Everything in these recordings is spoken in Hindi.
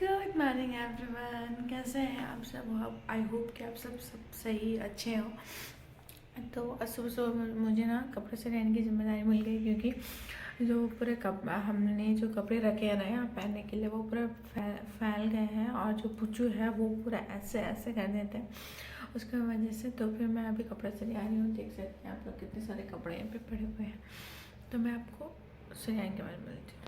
गुड मॉर्निंग एवरीवन, कैसे हैं आप सब। आई होप कि आप सब सही अच्छे हो। तो सुबह सुबह मुझे ना कपड़े से रहने की जिम्मेदारी मिल गई, क्योंकि जो पूरे हमने जो कपड़े रखे हैं ना यहाँ पहनने के लिए वो पूरे फैल गए हैं, और जो पुच्चू है वो पूरा ऐसे ऐसे कर देते हैं उसकी वजह से। तो फिर मैं अभी कपड़े से आ रही हूँ। देख सकते हैं आप लोग कितने सारे कपड़े यहाँ पे पड़े हुए हैं। तो मैं आपको सिलाई के बारे में मिलती हूँ।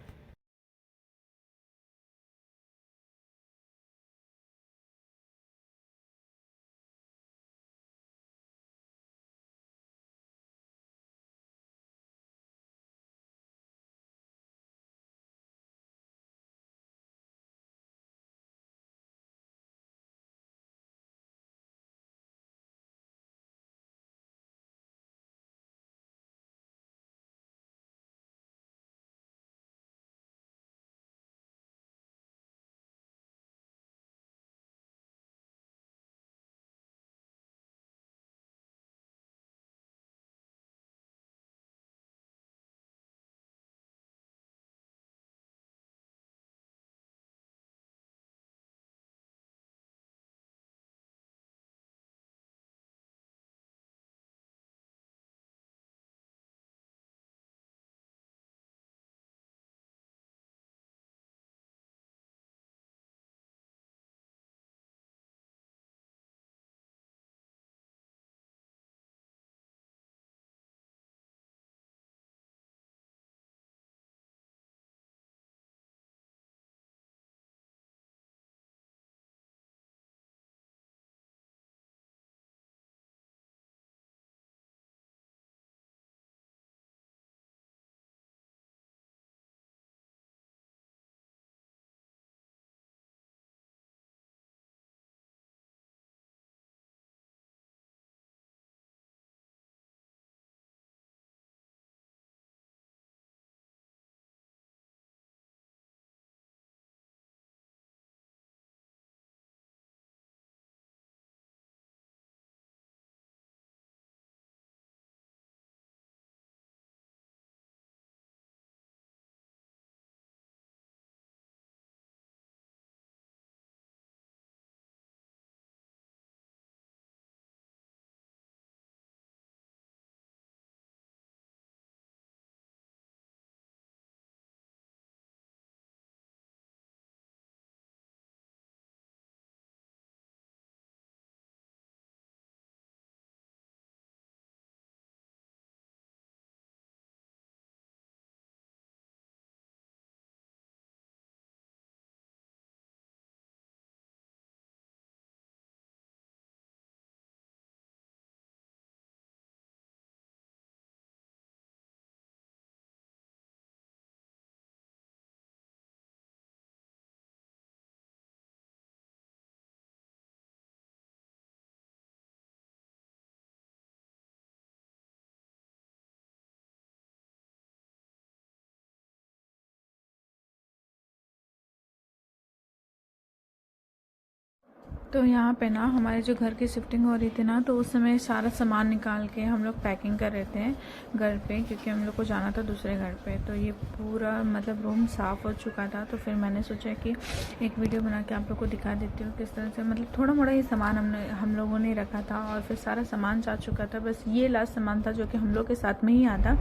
तो यहाँ पे ना हमारे जो घर की शिफ्टिंग हो रही थी ना, तो उस समय सारा सामान निकाल के हम लोग पैकिंग कर रहे थे घर पे, क्योंकि हम लोग को जाना था दूसरे घर पे। तो ये पूरा मतलब रूम साफ़ हो चुका था। तो फिर मैंने सोचा कि एक वीडियो बना के आप लोग को दिखा देती हूँ किस तरह से, मतलब थोड़ा मोड़ा ही सामान हम लोगों ने रखा था, और फिर सारा सामान जा चुका था। बस ये लास्ट सामान था जो कि हम लोग के साथ में ही आता।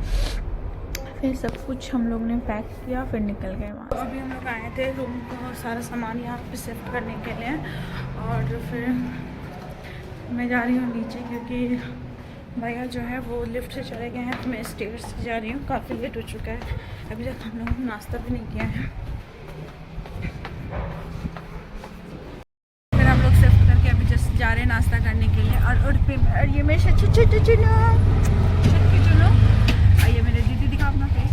फिर सब कुछ हम लोग ने पैक किया, फिर निकल गए वहाँ। तो अभी हम लोग आए थे रूम को सारा सामान यहाँ पे शिफ्ट करने के लिए, और फिर मैं जा रही हूँ नीचे, क्योंकि भैया जो है वो लिफ्ट से चले गए हैं। तो मैं स्टेयर्स से जा रही हूँ। काफ़ी लेट हो चुका है, अभी तक हम लोग नाश्ता भी नहीं किया है। फिर हम लोग शिफ्ट करके अभी जस्ट जा रहे हैं नाश्ता करने के लिए। और ये मेरे से चुनो, ये मेरे दीदी दिखा अपना फेस,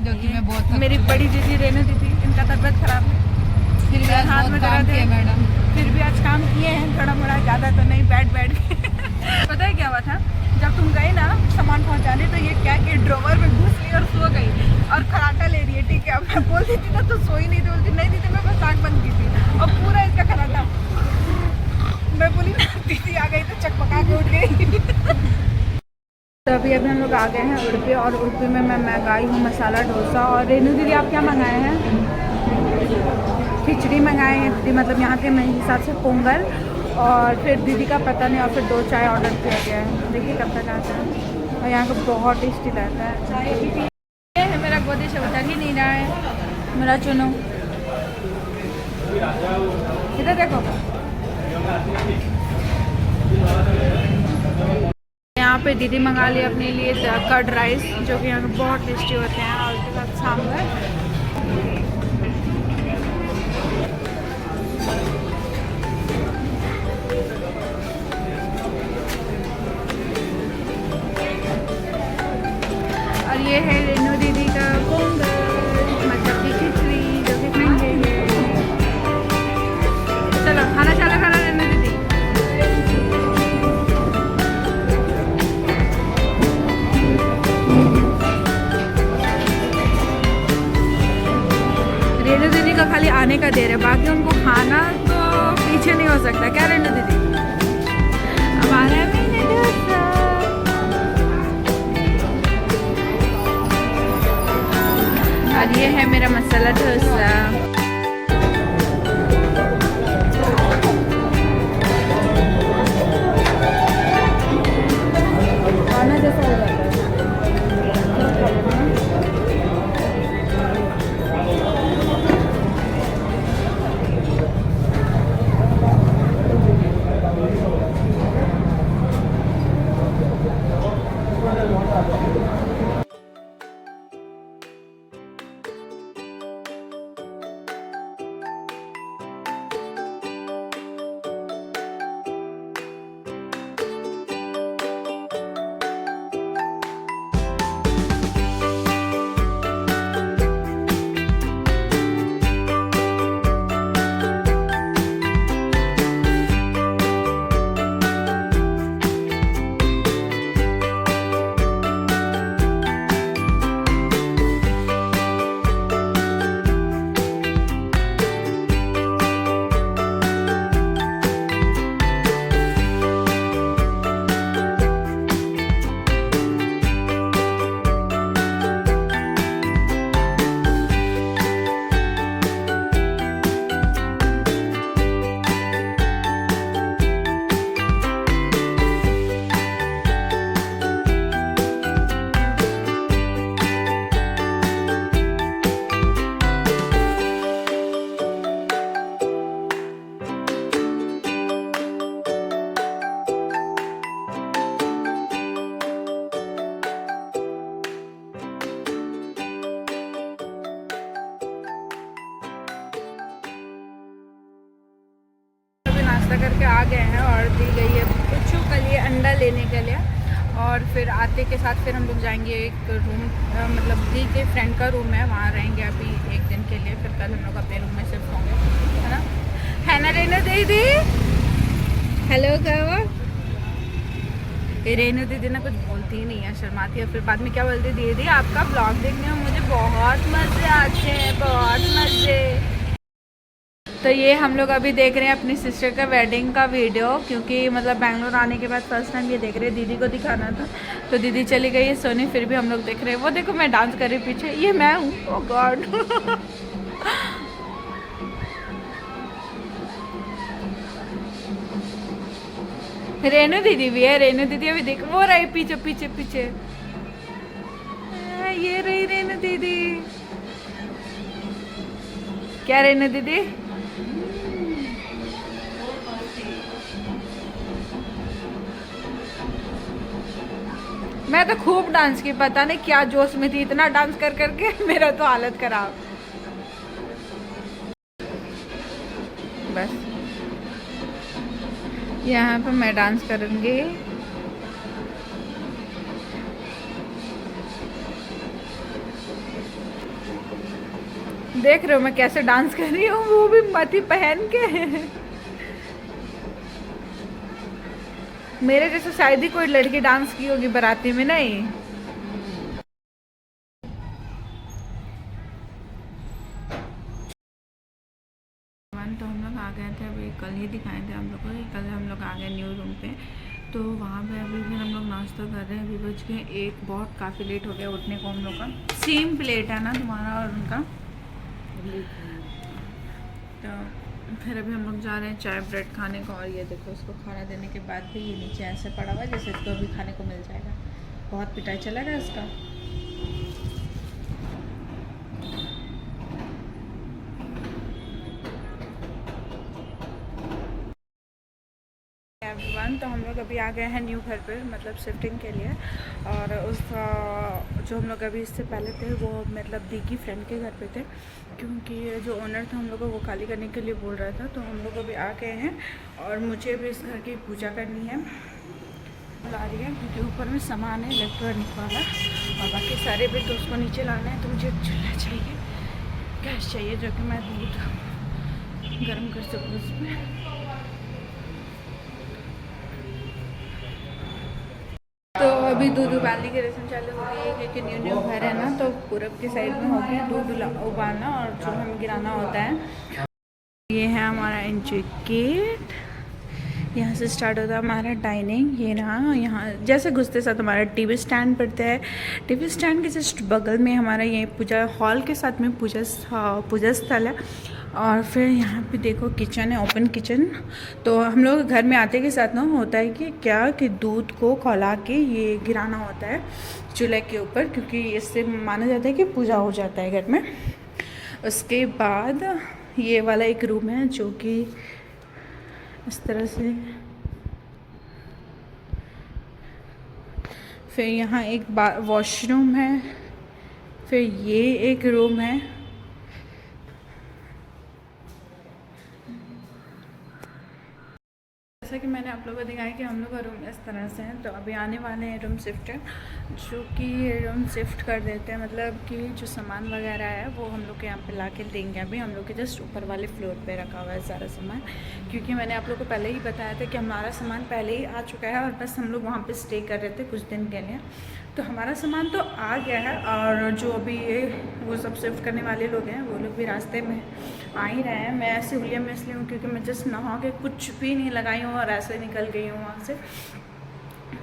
जो कि मैं बहुत मेरी बड़ी दीदी रेनू दीदी, इनका तबीयत खराब है, फिर भी आज हाथ में दर्द है मैडम। फिर भी आज काम किए हैं थोड़ा मोड़ा, ज़्यादा तो नहीं, बैठ के पता है क्या हुआ था, जब तुम गए ना सामान पहुंचाने, तो ये क्या कि ड्रॉवर में घुस ली और सो गई, और खराटा ले रही है। ठीक है, अब मैं बोल देती ना तो सोई नहीं थी, बोलती नहीं दीदी मैं बस आँख बंद की थी, और पूरा इसका खराटा। मैं बोली ना दीदी आ गई तो चकपका के उठ गई। तो अभी हम लोग आ गए हैं उड़पी, और उड़पी में मैं मंगाई हूँ मसाला डोसा। और रेनू दीदी आप क्या मंगाए हैं? खिचड़ी मंगाए हैं दीदी, मतलब यहाँ के मेरे हिसाब से पोंगल, और फिर दीदी का पता नहीं, और फिर 2 चाय ऑर्डर किया गया है, देखिए कब तक आता है। और यहाँ का बहुत टेस्टी रहता है चाय भी। ये है मेरा गोदी से उतर ही नहीं रहा है, मेरा चुनो इधर देखो। यहाँ पे दीदी मंगा ली अपने लिए कर्ड राइस, जो कि यहाँ बहुत टेस्टी होते हैं, और उसके साथ सांभर। और ये है रेनू दीदी का पोंगल, मतलब की खिचड़ी, जो कि खाएंगे। चलो खाना चालू करो रेनू दीदी। रेनू दीदी का खाली आने का देर है, बाकी उनको खाना तो पीछे नहीं हो सकता, क्या रेनू दीदी? अब आ रहा है मैंने डोसा। और ये है मेरा मसाला डोसा। खाना जैसा हो जाता है। करके आ गए हैं, और दी गई है पुच्चू के लिए अंडा लेने के लिए, और फिर आते के साथ फिर हम लोग जाएंगे एक रूम, मतलब दी के फ्रेंड का रूम है, वहाँ रहेंगे अभी 1 दिन के लिए, फिर कल हम लोग अपने रूम में शिफ्ट होंगे, है ना रेनू दीदी? हेलो कहो। रेनू दीदी ना कुछ बोलती ही नहीं है, शर्माती है, फिर बाद में क्या बोलती है, दीदी आपका ब्लॉग देखने में मुझे बहुत मज़े आते हैं, बहुत मज़े। तो ये हम लोग अभी देख रहे हैं अपनी सिस्टर का वेडिंग का वीडियो, क्योंकि मतलब बैंगलोर आने के बाद फर्स्ट टाइम ये देख रहे हैं, दीदी को दिखाना था, तो दीदी चली गई है सोनी, फिर भी हम लोग देख रहे हैं। वो देखो मैं डांस कर रही पीछे, ये मैं हूँ, ओह गॉड। रेनू दीदी भी है, रेनू दीदी अभी देख, वो रही पीछे पीछे पीछे, ये रही रेनू दीदी। क्या रेनू दीदी? मैं तो खूब डांस की, पता नहीं क्या जोश में थी, इतना डांस कर करके मेरा तो हालत खराब। बस यहाँ पे मैं डांस करूँगी। देख रहे हो मैं कैसे डांस कर रही हूँ, वो भी मथी पहन के। मेरे जैसे शायद ही कोई लड़की डांस की होगी बाराती में, नहीं? तो हम लोग आ गए थे, अभी कल ही दिखाए थे हम लोग को, कल हम लोग आ गए न्यू रूम पे, तो वहाँ पे अभी फिर हम लोग नाश्ता कर रहे हैं। अभी बज के 1, बहुत काफ़ी लेट हो गया उठने को हम लोग का। सेम प्लेट है ना तुम्हारा और उनका? तो फिर अभी हम लोग जा रहे हैं चाय ब्रेड खाने को। और ये देखो, इसको खाना देने के बाद भी ये नीचे ऐसे पड़ा हुआ है जैसे इसको अभी खाने को मिल जाएगा। बहुत पिटाई चलेगा इसका। एवरीवन, तो हम लोग अभी आ गए हैं न्यू घर पे, मतलब शिफ्टिंग के लिए। और उस जो हम लोग अभी इससे पहले थे वो मतलब दी की फ्रेंड के घर पे थे, क्योंकि जो ओनर था हम लोग को वो खाली करने के लिए बोल रहा था। तो हम लोग अभी आ गए हैं और मुझे भी इस घर की पूजा करनी है, ला रही है, क्योंकि ऊपर में सामान है इलेक्ट्रॉनिक वाला और बाकी सारे भी तो उसको नीचे लाना है। तो मुझे चूल्हा चाहिए, गैस चाहिए, जो कि मैं दूध गर्म कर सकूँ उसमें। तो अभी दूध उबालने की रस्म चालू हो गई है, क्योंकि न्यू घर है ना, तो पूरब की साइड में हो गया दूध उबालना और चूल्हे में गिराना होता है। ये है हमारा एंट्री गेट, यहाँ से स्टार्ट होता है हमारा डाइनिंग। ये रहा, यहाँ जैसे घुसते साथ हमारा टीवी स्टैंड पड़ता है। टीवी स्टैंड के जस्ट बगल में हमारा ये पूजा हॉल के साथ में पूजा स्थल है। और फिर यहाँ पे देखो किचन है, ओपन किचन। तो हम लोग घर में आते के साथ ना होता है कि दूध को खौला के ये गिराना होता है चूल्हे के ऊपर, क्योंकि इससे माना जाता है कि पूजा हो जाता है घर में। उसके बाद ये वाला एक रूम है जो कि इस तरह से, फिर यहाँ एक वॉशरूम है, फिर ये एक रूम है। जैसा कि मैंने आप लोगों को दिखाया कि हम लोग का रूम इस तरह से है। तो अभी आने वाले हैं रूम शिफ्टर, जो कि रूम शिफ्ट कर देते हैं, मतलब कि जो सामान वगैरह है वो हम लोग के यहाँ पे ला के देंगे। अभी हम लोग के जस्ट ऊपर वाले फ्लोर पे रखा हुआ है सारा सामान, क्योंकि मैंने आप लोग को पहले ही बताया था कि हमारा सामान पहले ही आ चुका है और बस हम लोग वहाँ पर स्टे कर रहे थे कुछ दिन के लिए। तो हमारा सामान तो आ गया है, और जो अभी वो सब शिफ्ट करने वाले लोग हैं वो लोग भी रास्ते में आ ही रहे हैं। मैं ऐसे हुलिया में इसलिए हूँ क्योंकि मैं जस्ट नहा के कुछ भी नहीं लगाई हूँ और ऐसे निकल गई हूँ वहाँ से,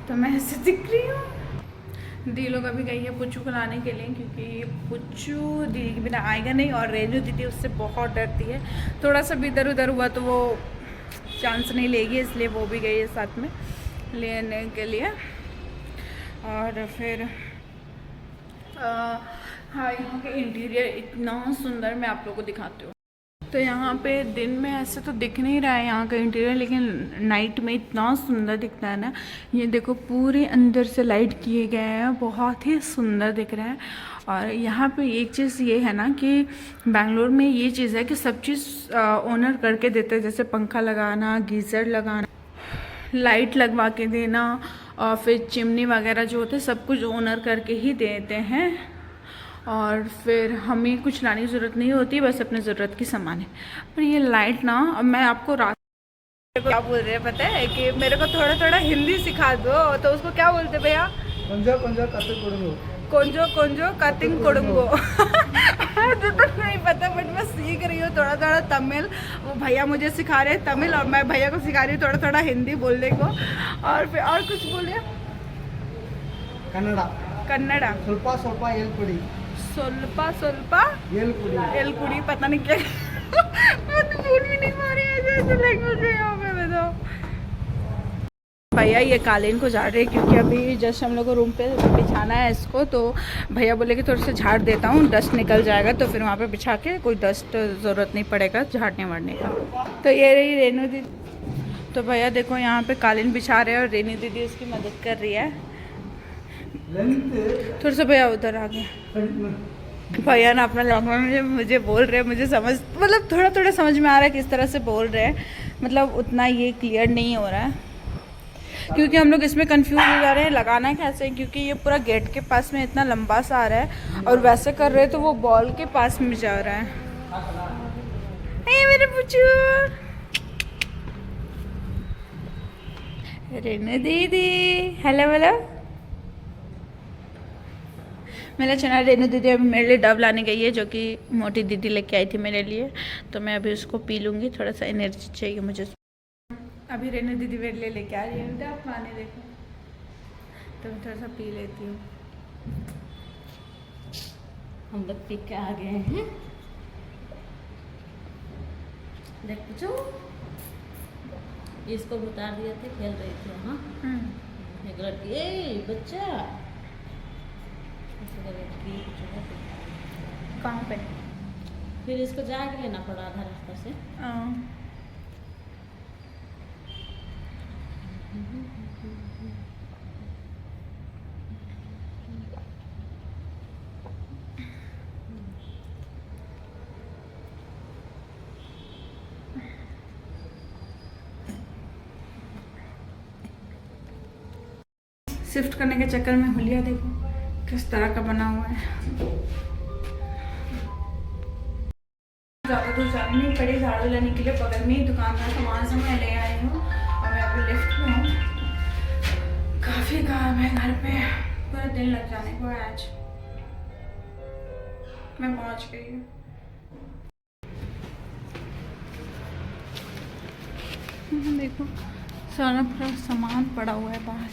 तो मैं ऐसे दिख रही हूँ। दी लोग अभी गई है पुच्चू को लाने के लिए, क्योंकि पुच्चू दीदी के बिना आएगा नहीं, और रेनू दीदी उससे बहुत डरती है। थोड़ा सा भी इधर उधर हुआ तो वो चांस नहीं लेगी, इसलिए वो भी गई है साथ में लेने के लिए। और फिर हाँ, यहाँ के इंटीरियर इतना सुंदर, मैं आप लोगों को दिखाती हूँ। तो यहाँ पे दिन में ऐसे तो दिख नहीं रहा है यहाँ का इंटीरियर, लेकिन नाइट में इतना सुंदर दिखता है ना। ये देखो पूरे अंदर से लाइट किए गए हैं, बहुत ही सुंदर दिख रहा है। और यहाँ पे एक चीज़ ये है ना कि बेंगलोर में ये चीज़ है कि सब चीज़ ओनर करके देते हैं, जैसे पंखा लगाना, गीज़र लगाना, लाइट लगवा के देना, और फिर चिमनी वगैरह जो होते हैं सब कुछ ओनर करके ही देते हैं। और फिर हमें कुछ लाने की ज़रूरत नहीं होती, बस अपने ज़रूरत की सामान है। पर ये लाइट ना, अब मैं आपको रात को क्या बोल रहे हैं पता है, कि मेरे को थोड़ा थोड़ा हिंदी सिखा दो। तो उसको क्या बोलते भैया? कोंजो कोंजो कतिंग कोडुंगो। मुझे तो नहीं पता, बट मैं सीख रही हूँ थोड़ा थोड़ा तमिल। वो भैया मुझे सिखा रहे हैं तमिल, और मैं भैया को सिखा रही हूँ थोड़ा थोड़ा हिंदी बोलने को। और फिर और कुछ बोलिए, कन्नड़ा। सोल्पा सोल्पा एलकुड़ी, पता नहीं क्या। मैं तो बोल भी नहीं पा रही ऐसे लैंग्वेज है यहाँ पे। बताओ भैया ये कालीन को झाड़ रहे हैं, क्योंकि अभी जस्ट हम लोग को रूम पे बिछाना है इसको। तो भैया बोले कि थोड़ा सा झाड़ देता हूँ, डस्ट निकल जाएगा, तो फिर वहाँ पे बिछा के कोई डस्ट ज़रूरत नहीं पड़ेगा झाड़ने वाड़ने का। तो ये रही रेनू दीदी। तो भैया देखो यहाँ पे कालीन बिछा रहे हैं और रेनू दीदी उसकी मदद कर रही है। थोड़ा सा भैया उधर आ गया। भैया ना अपना लैंग्वेज मुझे बोल रहे हैं, मुझे समझ मतलब थोड़ा थोड़ा समझ में आ रहा है किस तरह से बोल रहे हैं, मतलब उतना ये क्लियर नहीं हो रहा है, क्योंकि हम लोग इसमें कंफ्यूज हो जा रहे हैं लगाना कैसे, क्योंकि ये पूरा गेट के पास में इतना लंबा सा आ रहा है, और वैसे कर रहे हैं तो वो बॉल के पास में जा रहा है। हे मेरे पुच्चू, रेनू दीदी, हेलो हेलो। मेरा चना रेनू दीदी अभी मेरे लिए डब लाने गई है, जो कि मोटी दीदी लेके आई थी मेरे लिए। तो मैं अभी उसको पी लूँगी, थोड़ा सा एनर्जी चाहिए मुझे। अभी रेनू दीदी मेरे लिए लेके आ रही है डब पानी, देखो, तो मैं थोड़ा सा पी लेती हूँ। हम लोग पी के आ गए हैं। देख पूछो, इसको उतार दिए थे, खेल रही थी। हाँ एक लड़की, ए बच्चा, लड़की कहाँ पे? फिर इसको जाके लेना पड़ा आधा रास्ता से। शिफ्ट करने के चक्कर में हुलिया देखो किस तरह का बना हुआ है। ज़्यादा दूर जानी नहीं पड़ी झाड़ू लेने के लिए, बगल में ही दुकान में सामान से मैं ले आई हूँ और मैं अभी लिफ्ट में हूँ। काफ़ी काम है घर पे, पूरा दिन लग जाने को है आज। मैं पहुँच गई हूँ। देखो सारा पूरा सामान पड़ा हुआ है बाहर।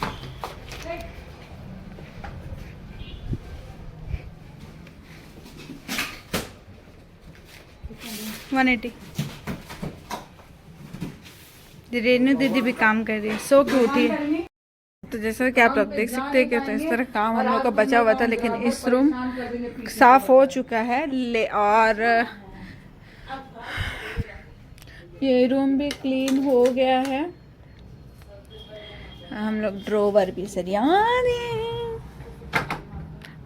रेनू दीदी भी काम कर रही है, सो के उठी है। तो जैसा कि आप लोग देख सकते हैं कि तो इस तरह काम हम लोग का बचा हुआ था, लेकिन इस रूम साफ हो चुका है और ये रूम भी क्लीन हो गया है। हम लोग ड्रोवर भी सरिया रहे।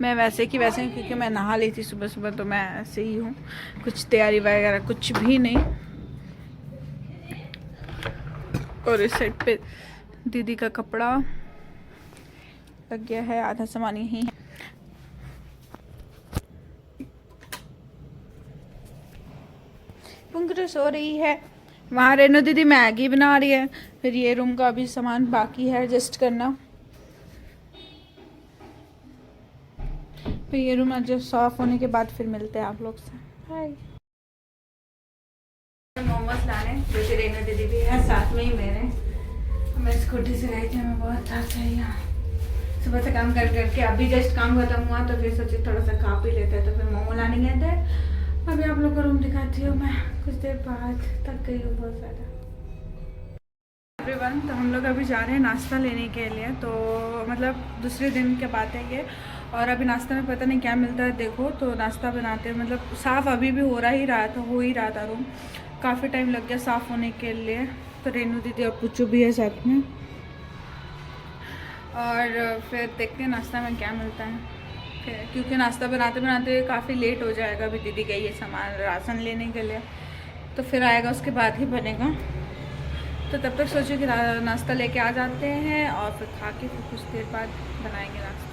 मैं वैसे की वैसे हूँ क्योंकि मैं नहा ली थी सुबह सुबह, तो मैं ऐसे ही हूँ, कुछ तैयारी वगैरह कुछ भी नहीं। और इस साइड पे दीदी का कपड़ा लग गया है, आधा सामान यही है। पुंगरू सो रही है, वहाँ रेनू दीदी मैगी बना रही है। फिर ये रूम का अभी सामान बाकी है एडजस्ट करना। फिर ये रूम एडजस्ट साफ होने के बाद फिर मिलते हैं आप लोग से। हाय, मोमोज लाने, जो कि रेनू दीदी भी है साथ में ही मेरे। मैं स्कूटी से गई थी, मैं बहुत थक गई यहाँ सुबह से काम कर करके। अभी जस्ट काम खत्म हुआ तो फिर सोचे थोड़ा सा खा पी लेते हैं, तो फिर मोमो लाने गए थे। अभी आप लोग को रूम दिखाती हूँ मैं कुछ देर बाद, थक गई हूँ बहुत ज़्यादा। एवरीवन, तो हम लोग अभी जा रहे हैं नाश्ता लेने के लिए, तो मतलब दूसरे दिन की बात है ये। और अभी नाश्ता में पता नहीं क्या मिलता है। देखो तो नाश्ता बनाते मतलब साफ़ अभी भी हो ही रहा था रूम, काफ़ी टाइम लग गया साफ़ होने के लिए। तो रेनू दीदी और पुच्चू भी है साथ में, और फिर देखते हैं नाश्ता में क्या मिलता है। फिर क्योंकि नाश्ता बनाते बनाते काफ़ी लेट हो जाएगा। अभी दीदी गई है सामान राशन लेने के लिए, तो फिर आएगा उसके बाद ही बनेगा। तो तब तक सोचो कि नाश्ता लेके आ जाते हैं और फिर खा के फिर कुछ देर बाद बनाएंगे नाश्ता।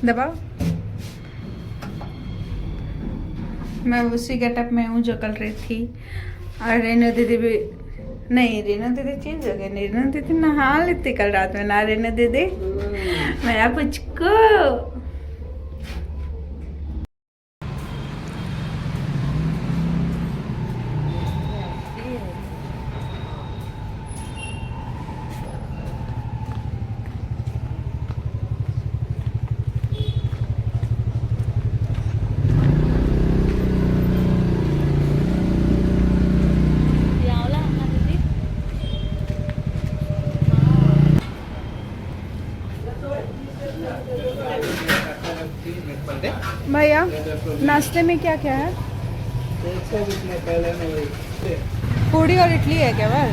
दबाओ, मैं उसी गेटअप में हूँ जो कल रही थी। और रेनू दीदी भी नहीं, रेनू दीदी चेंज हो गई। रेनू दीदी नहा लेती कल रात में ना, रेनू दीदी मेरा पुचको। भैया नाश्ते में क्या क्या है? पूड़ी और इडली है केवल।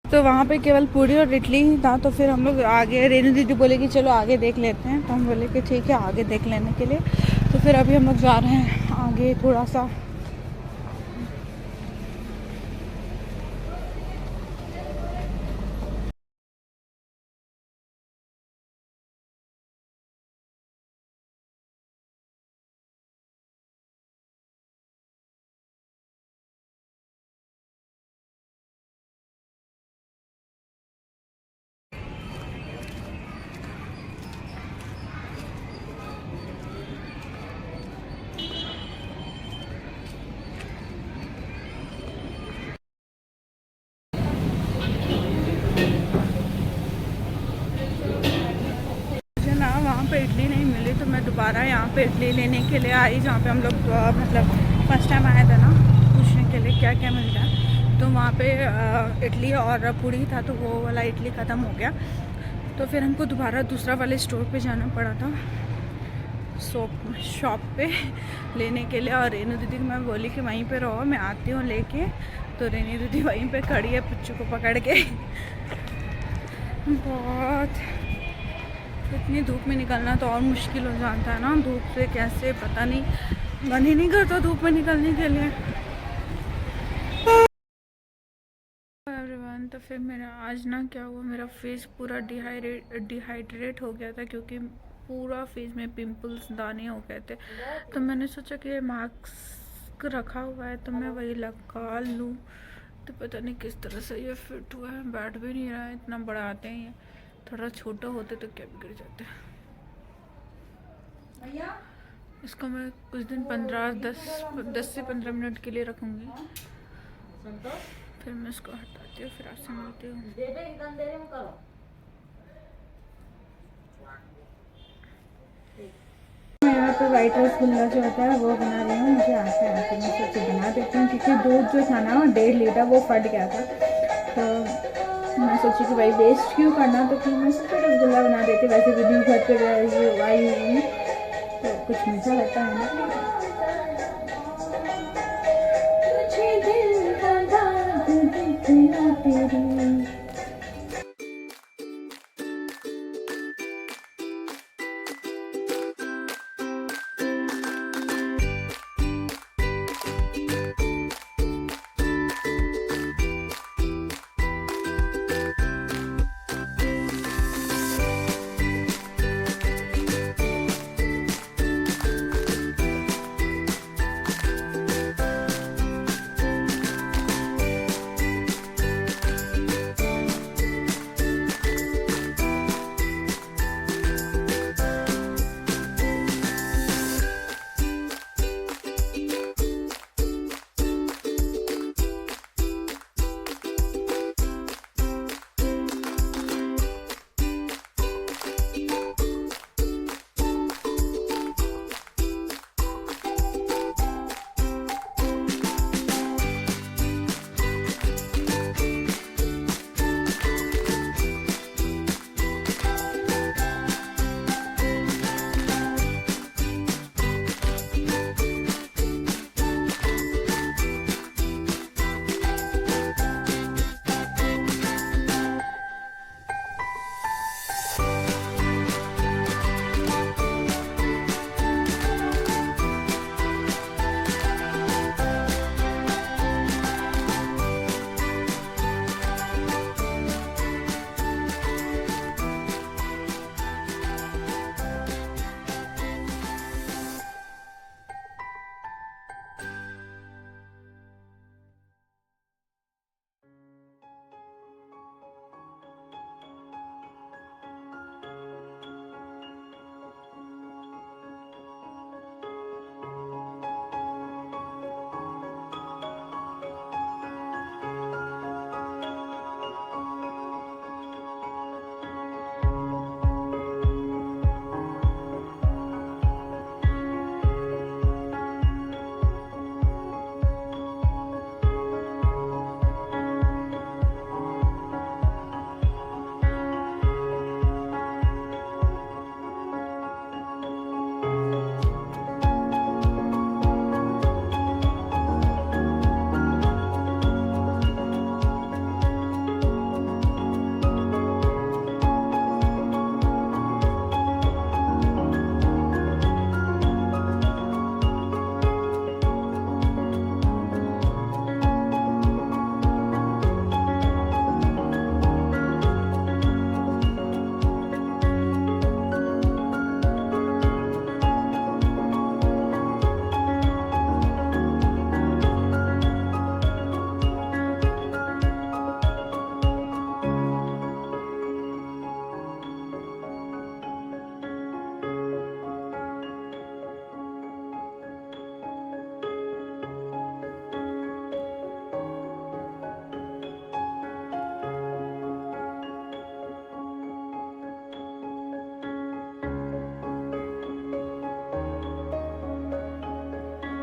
तो वहाँ पे केवल पूड़ी और इडली ही था। तो फिर हम लोग आगे, रेनू दीदी बोले कि चलो आगे देख लेते हैं, तो हम बोले कि ठीक है आगे देख लेने के लिए। तो फिर अभी हम लोग जा रहे हैं आगे थोड़ा सा। दोबारा यहाँ पे इडली लेने के लिए आई, जहाँ पे हम लोग मतलब फर्स्ट टाइम आए थे ना पूछने के लिए क्या क्या मिलता है। तो वहाँ पे इडली और पूड़ी था, तो वो वाला इडली ख़त्म हो गया, तो फिर हमको दोबारा दूसरा वाले स्टोर पे जाना पड़ा था शॉप पे लेने के लिए। और रेनू दीदी को मैं बोली कि वहीं पे रहो, मैं आती हूँ लेके। तो रेनू दीदी वहीं पे खड़ी है पुच्चू को पकड़ के। बहुत इतनी धूप में निकलना तो और मुश्किल हो जाता है ना, धूप से कैसे पता नहीं, मन ही नहीं करता धूप में निकलने के लिए। एवरीवन, तो फिर मेरा आज ना क्या हुआ, मेरा फेस पूरा डिहाइड्रेट हो गया था, क्योंकि पूरा फेस में पिंपल्स दाने हो गए थे। तो मैंने सोचा कि ये मास्क रखा हुआ है तो मैं वही लगा लूँ। तो पता नहीं किस तरह से ये फिट हुआ है, बैठ भी नहीं रहा है, इतना बड़ा आते हैं ये, थोड़ा छोटा होते तो क्या बिगड़ जाते। इसको मैं कुछ दिन 10 से 15 मिनट के लिए रखूँगी, फिर मैं इसको हटाती हूँ, फिर आपसे मिलती हूँ। मैं यहाँ पे वाइट रसगुल्ला जो होता है वो बना रही हूँ, मुझे आता है तो मैं सोची बना देती हूँ, क्योंकि दूध जो था ना 1.5 लीटर वो फट गया था। तो मैं सोची कि भाई वेस्ट क्यों करना, तो फिर मैं सोचा रसगुल्ला बना देती। वैसे भी न्यू घर पे आई हुई तो कुछ मीठा लगता है ना।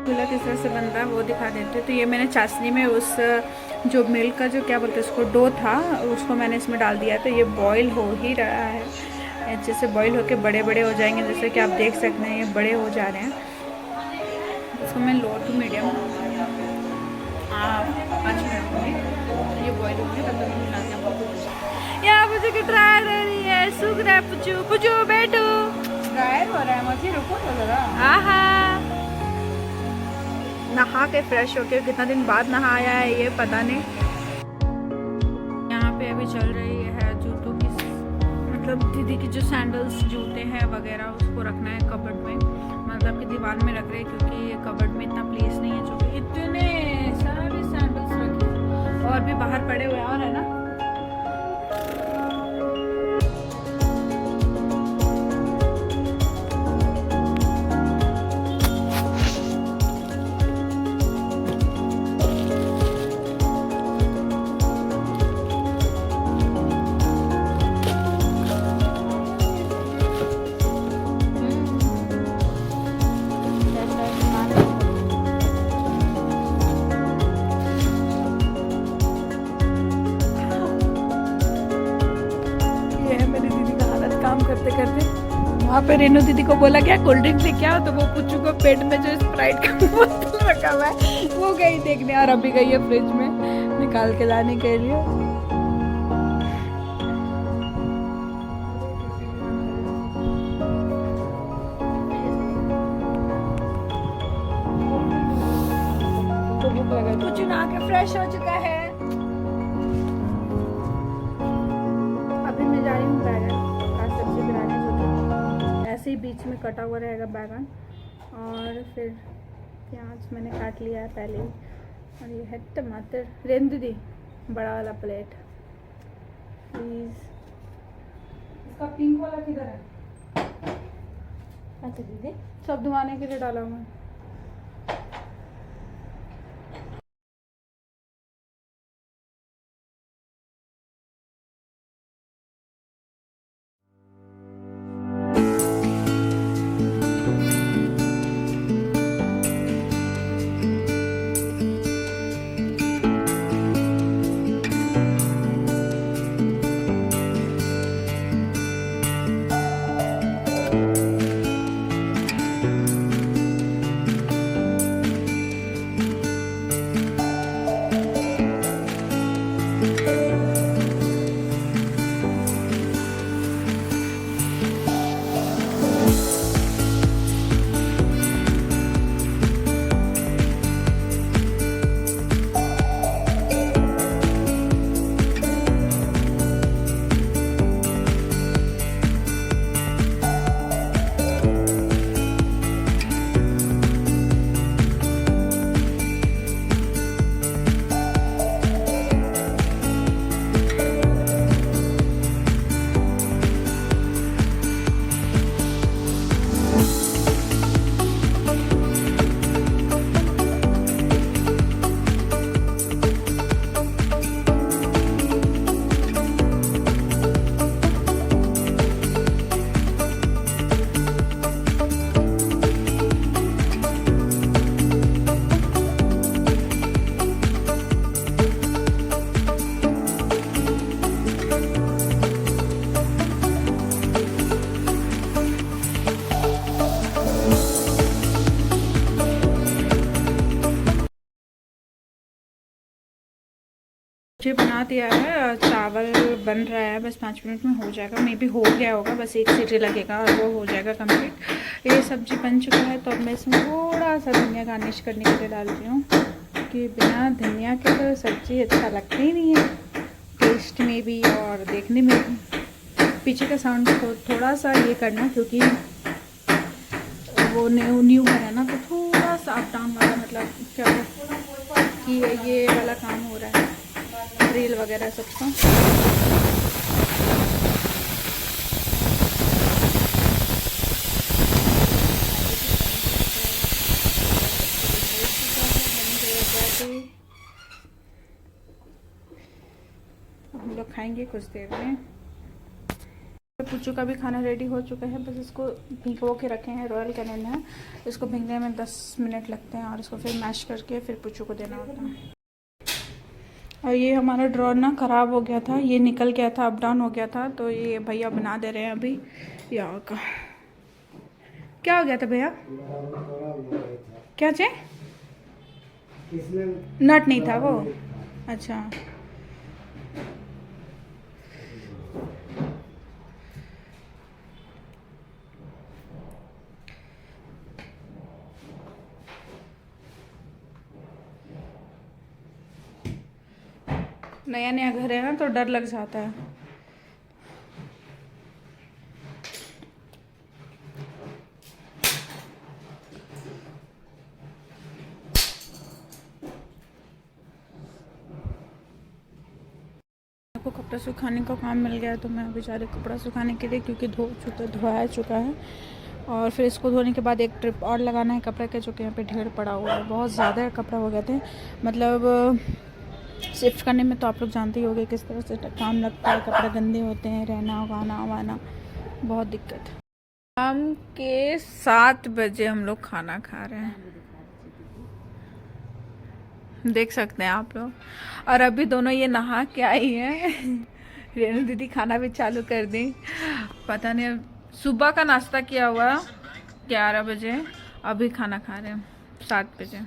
रसगुल्ला किस तरह से बनता है वो दिखा देते। तो ये मैंने चाशनी में उस जो मिल्क का जो क्या बोलते हैं उसको डो था उसको मैंने इसमें डाल दिया। तो ये बॉईल हो ही रहा है, अच्छे से बॉईल होके बड़े बड़े हो जाएंगे, जैसे कि आप देख सकते हैं ये बड़े हो जा रहे हैं। इसको मैं लो टू मीडियम 5 मिनट में ये बॉईल होंगे तब तक मिला के आपको। यहाँ मुझे कि ड्रायर रह रही है, सूख रहा है, पुचू पुचू बैठो, ड्रायर हो रहा है मुझे, रुको तो जरा। आहा नहा के फ्रेश होके, कितना दिन बाद नहाया है ये पता नहीं। यहाँ पे अभी चल रही है जूतों की, मतलब दीदी की जो सैंडल्स जूते हैं वगैरह उसको रखना है कबर्ड में, मतलब कि दीवार में रख रहे हैं क्योंकि ये कबर्ड में इतना प्लेस नहीं है। जो कि इतने सारे सैंडल्स रखे और भी बाहर पड़े हुए और है ना। करते करते वहाँ पे रेनू दीदी को बोला क्या कोल्ड ड्रिंक लेके आओ, तो वो पुच्चू को पेट में जो स्प्राइट का बोतल रखा हुआ है वो गई देखने और अभी गई है फ्रिज में निकाल के लाने के लिए। पुच्चू नहा के फ्रेश हो चुका है। अभी मैं जा रही हूँ बैगन सब्जी बनाने, जो कि ऐसे ही बीच में कटा हुआ रहेगा बैगन, और फिर प्याज मैंने काट लिया है पहले ही, और ये है टमाटर। रेन दीदी बड़ा वाला प्लेट प्लीज। इसका पिंक वाला किधर है? अच्छा दीदी सब धुआने के लिए डाला हुआ है। जी बना दिया है, चावल बन रहा है, बस 5 मिनट में हो जाएगा, मे बी हो गया होगा, बस 1 सीटी लगेगा और वो हो जाएगा कंप्लीट। ये सब्जी बन चुका है, तो अब मैं इसमें थोड़ा सा धनिया गार्निश करने के लिए डाल रही हूँ, कि बिना धनिया के तो सब्जी अच्छा लगता ही नहीं है, टेस्ट में भी और देखने में भी। पीछे का साउंड को थोड़ा सा ये करना, क्योंकि वो न्यू है ना, तो थोड़ा सा अप डाउन वाला, मतलब क्या कि ये वाला काम हो रहा है, रील वगैरह सबका। हम लोग खाएंगे कुछ देर में। तो पुच्चू का भी खाना रेडी हो चुका है, बस इसको भिगो के रखे हैं। रॉयल कैनन है, इसको भिगने में 10 मिनट लगते हैं और इसको फिर मैश करके फिर पुच्चू को देना होता है। और ये हमारा ड्रॉर ना ख़राब हो गया था, ये निकल गया था, अप डाउन हो गया था, तो ये भैया बना दे रहे हैं अभी। यहाँ का क्या हो गया था भैया? क्या चे? नट नहीं था वो? अच्छा। नया नया घर है ना तो डर लग जाता है। को कपड़ा सुखाने का काम मिल गया तो मैं अभी जा रही कपड़ा सुखाने के लिए, क्योंकि धोया चुका है। और फिर इसको धोने के बाद एक ट्रिप और लगाना है कपड़े के, जो कि यहाँ पे ढेर पड़ा हुआ है। बहुत ज़्यादा कपड़ा हो गए थे, मतलब शिफ्ट करने में तो आप लोग जानते ही होंगे किस तरह से काम लगता है, कपड़े गंदे होते हैं, रहना गाना वाना बहुत दिक्कत। शाम के 7 बजे हम लोग खाना खा रहे हैं, देख सकते हैं आप लोग। और अभी दोनों ये नहा के आई हैं। रेनू दीदी खाना भी चालू कर दी, पता नहीं सुबह का नाश्ता किया हुआ 11 बजे, अभी खाना खा रहे हैं 7 बजे।